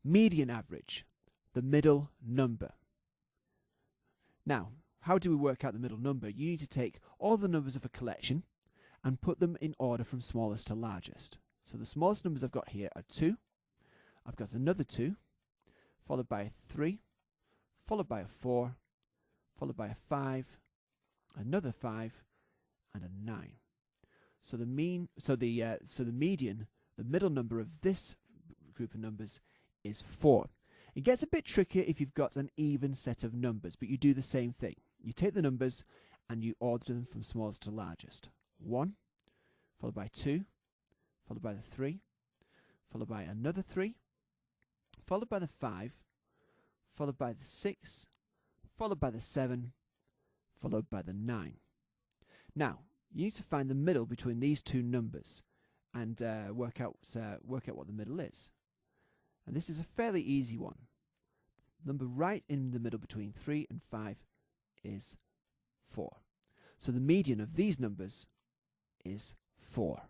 Median average, the middle number. Now, how do we work out the middle number? You need to take all the numbers of a collection and put them in order from smallest to largest. So the smallest numbers I've got here are 2. I've got another 2, followed by a 3, followed by a 4, followed by a 5, another 5, and a 9. So the median, the middle number of this group of numbers is 4. It gets a bit trickier if you've got an even set of numbers, but you do the same thing. You take the numbers and you order them from smallest to largest. 1, followed by 2, followed by the 3, followed by another 3, followed by the 5, followed by the 6, followed by the 7, followed by the 9. Now, you need to find the middle between these two numbers and work out what the middle is. And this is a fairly easy one. The number right in the middle between 3 and 5 is 4. So the median of these numbers is 4.